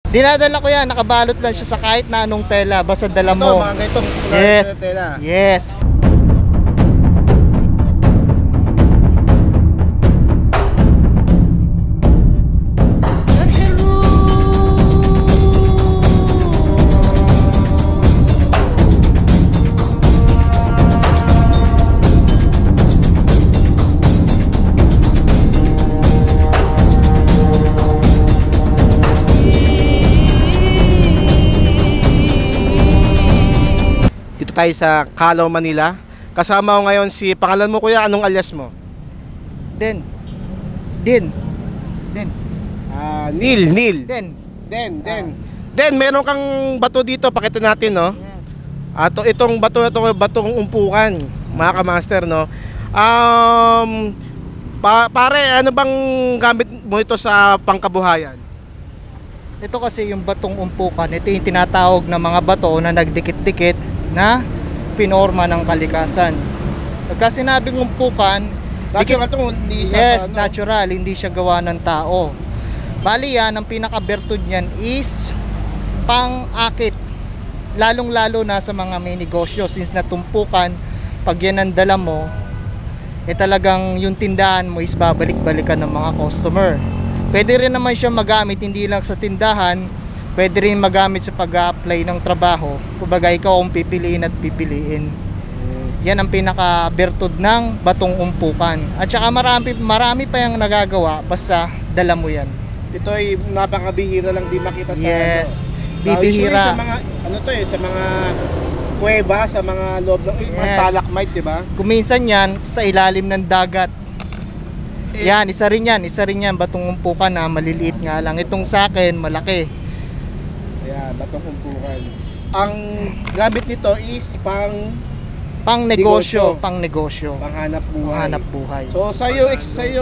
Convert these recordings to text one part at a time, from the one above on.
Dinadala ko yan, nakabalot lang siya sa kahit na anong tela, basta dala mo. Mga ganitong Yes. tela. Yes. Tayo sa Calao, Manila. Kasama ko ngayon si, pangalan mo kuya, anong alias mo? Din. Neil. Den. Den, meron kang bato dito, pakita natin, no? Yes. Itong bato na to, batong umpukan, mga kamaster, no? Pare, ano bang gamit mo ito sa pangkabuhayan? Ito kasi yung batong umpukan, ito yung tinatawag na mga bato na nagdikit-dikit na pinorma ng kalikasan. Pagka sinabing umpukan, Natural ito, hindi siya yes, natural, hindi siya gawa ng tao. Bali yan, ang pinaka-bertud niyan is pang-akit. Lalong-lalo na sa mga may negosyo, since natumpukan, pag yan ang dala mo, talagang yung tindahan mo is babalik-balikan ng mga customer. Pwede rin naman siya magamit, hindi lang sa tindahan, pwede rin magamit sa pag-a-apply ng trabaho. Kumbaga ikaw ang pipiliin at pipiliin. Yan ang pinaka-bertud ng batong umpukan. At saka marami pa yung nagagawa basta dala mo yan. Ito ay napakabihira lang di makita sa yes, bibihira. bibihira. Sa mga sa mga kuweba, sa mga loob ng mga stalagmite, di ba? Kuminsan yan sa ilalim ng dagat. Yan, isa rin yan, batong umpukan na maliliit nga lang. Itong sa akin, malaki. Ayan, batong umpukan. Ang gamit nito is pang-negosyo. Panghanap buhay. Panghanap buhay. So sa yung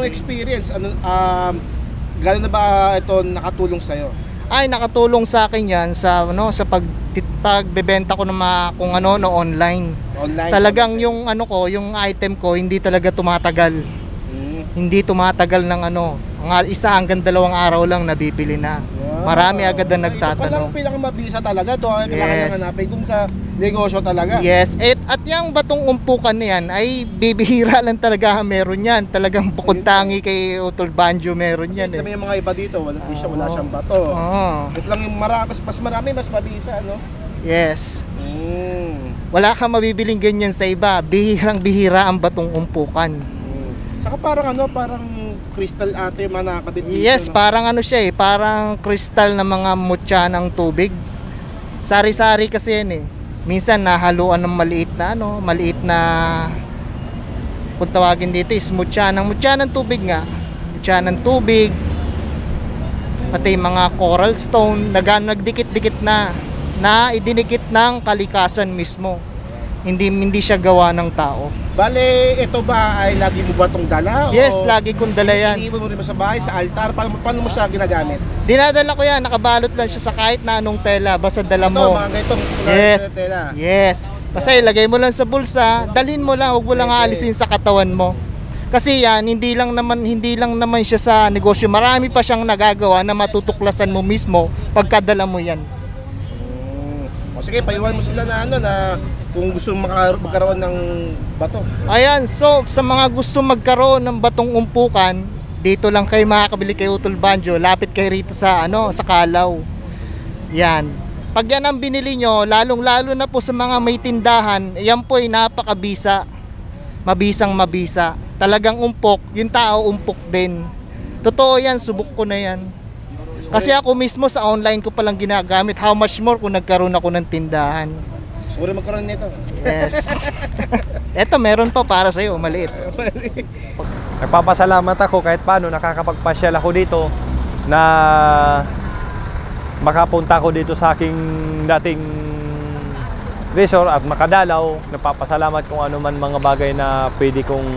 experience, gano'n na ba ito nakatulong sa iyo? Ay, nakatulong sa akin yan sa sa pagbebenta ko ng mga kung ano no online. Talagang yung yung item ko hindi talaga tumatagal. Hindi tumatagal ng isa hanggang 2 araw lang nabibili na. Wow. Marami agad na nagtatanong. Ito palang pinakamabisa talaga to, kailangan hanapin kung sa negosyo talaga. Yes, at yung batong umpukan na yan ay bibihira lang talaga meron yan. Talagang bukod tangi kay Utol Banjo meron yan. Kasi yung mga iba dito, wala siyang bato. Ito lang yung mas marami, mas mabisa, no? Yes. Wala kang mabibiling ganyan sa iba. Bihirang-bihira ang batong umpukan. Saka parang crystal ate yung mga nakakabit dito. Yes, no? Parang siya parang crystal na mga mutya ng tubig. Sari-sari kasi yan Minsan nahaluan ng maliit na kung tawagin dito is mutya ng tubig nga. Mutya ng tubig. Pati mga coral stone nagdikit-dikit na idinikit ng kalikasan mismo. Hindi siya gawa ng tao. Bale, ito ba ay lagi mo ba itong dala? Yes, lagi kong dala yan. Iniiwan mo rin ba sa bahay, sa altar? Paano mo siya ginagamit? Dinadala ko yan, nakabalot lang siya sa kahit na anong tela, basta dala mo. Mga ganitong tela. Yes. Basta ilagay mo lang sa bulsa, dalhin mo lang, huwag mo lang aalisin sa katawan mo. Kasi yan, hindi lang naman siya sa negosyo. Marami pa siyang nagagawa na matutuklasan mo mismo pagkadala mo yan. O sige, paiwan mo sila na kung gusto magkaroon ng bato. Ayan, so sa mga gusto magkaroon ng batong umpukan, dito lang kayo makakabili kay Utol Banjo. Lapit kayo rito sa Calao. Yan. Pag yan ang binili nyo, lalong-lalo na po sa mga may tindahan, yan po ay napakabisa. Mabisang-mabisa. Talagang umpok, yung tao umpok din. Totoo yan, subok ko na yan. Kasi ako mismo sa online ko palang ginagamit. How much more kung nagkaroon ako ng tindahan. Siguro magkaroon nito. Yes. Eto, meron pa para sa'yo, maliit. Nagpapasalamat ako kahit paano nakakapagpasyal ako dito na makapunta ako dito sa aking dating resort at makadalaw. Nagpapasalamat kung ano man mga bagay na pwede kong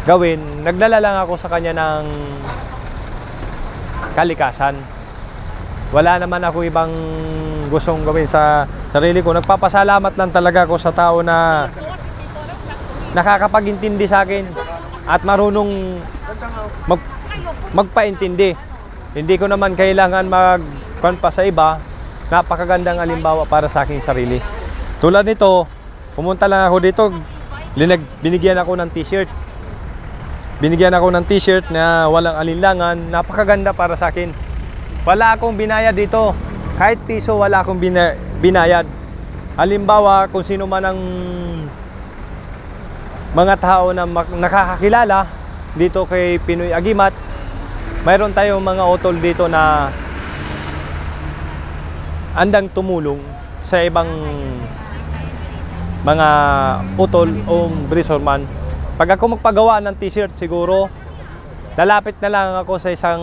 gawin. Nagdala lang ako sa kanya ng kalikasan. Wala naman ako ibang gustong gawin sa sarili ko. Nagpapasalamat lang talaga ako sa tao na nakakapag-intindi sa akin at marunong magpaintindi. Hindi ko naman kailangan kung pa sa iba, napakagandang halimbawa para sa aking sarili. Tulad nito, pumunta lang ako dito, binigyan ako ng t-shirt. Binigyan ako ng t-shirt na walang alinlangan, napakaganda para sa akin. Wala akong binayad dito. Kahit piso wala akong binayad. Halimbawa, kung sino man ang mga tao na nakakakilala dito kay Pinoy Agimat, mayroon tayong mga utol dito na andang tumulong sa ibang mga utol o brisorman. Pag ako magpagawa ng t-shirt, siguro lalapit na lang ako sa isang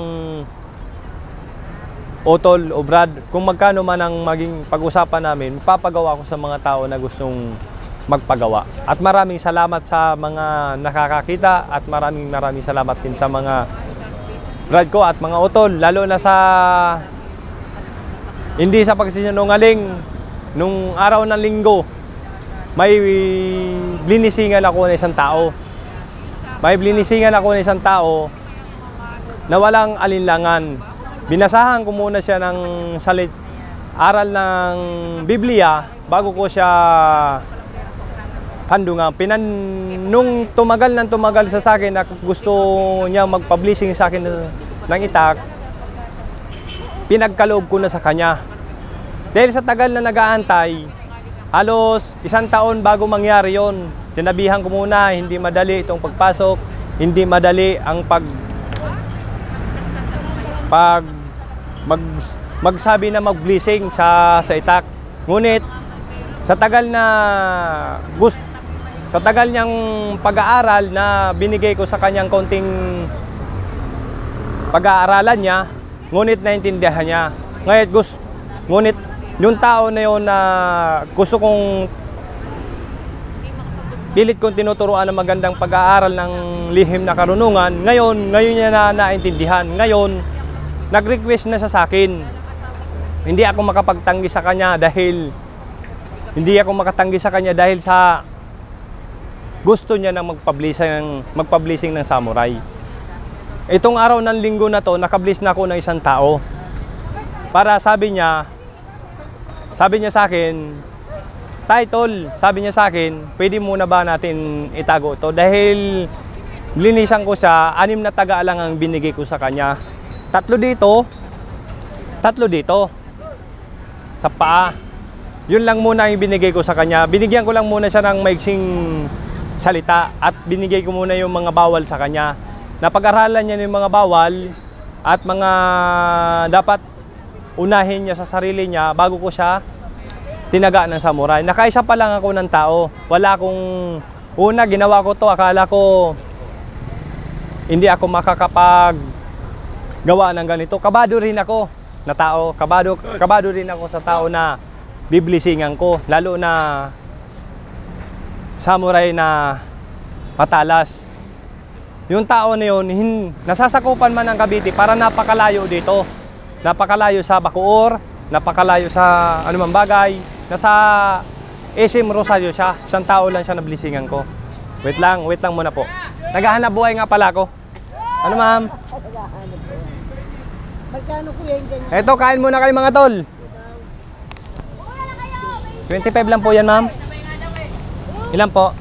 utol o brad. Kung magkano man ang maging pag-usapan namin, papagawa ko sa mga tao na gustong magpagawa. At maraming salamat sa mga nakakakita at maraming salamat din sa mga brad ko at mga utol, lalo na sa hindi sa pagsisinungaling. Nung araw ng linggo, may blinisingan ako ng isang tao. May blinisingan ako ng isang tao na walang alinlangan. Binasahan ko muna siya ng aral ng Biblia bago ko siya handungan. Nung tumagal sa akin na gusto niya magpublishing sa akin ng itak, pinagkaloob ko na sa kanya. Dahil sa tagal na nag-aantay, halos 1 taon bago mangyari yon. Sinabihan ko muna, hindi madali itong pagpasok, hindi madali ang magsabi na mag-blessing sa itak. Ngunit sa tagal niyang pag-aaral na binigay ko sa kanyang konting pag-aaralan niya, ngunit naintindihan niya. Ngunit yung tao na yun na gusto kong pilit kong tinuturuan ng magandang pag-aaral ng lihim na karunungan, ngayon niya na naintindihan. Ngayon, nag-request na sa akin. Hindi ako makapagtanggi sa kanya dahil sa gusto niya na magpublishing ng samurai. Itong araw ng linggo na to, nakabliss na ako ng isang tao. Para sabi niya sa akin, title, sabi niya sa akin, pwede muna ba natin itago ito? Dahil linisan ko siya, 6 na taga lang ang binigay ko sa kanya. 3 dito, 3 dito, sa paa. Yun lang muna yung binigay ko sa kanya. Binigyan ko lang muna siya ng maiksing salita at binigay ko muna yung mga bawal sa kanya. Napag-aralan niya yung mga bawal at mga dapat unahin niya sa sarili niya bago ko siya tinaga ng samurai. Nakaisa pa lang ako ng tao. Wala akong ginawa ko to, akala ko hindi ako makakapag gawa ng ganito. Kabado rin ako na tao. Kabado rin ako sa tao na biblisingan ko. Lalo na samurai na matalas. Yung tao na yun, nasasakupan man ng Cavite para napakalayo dito. Napakalayo sa Bacoor, napakalayo sa anumang bagay. Nasa SM Rosario siya. 1 tao lang siya na blisingan ko. Wait lang muna po. Naghahanap buhay nga pala ako. Ano ma'am? Magkano kuya yung ganyan? Eto, kain muna kayo mga tol. 25 lang po yan ma'am. Ilan po?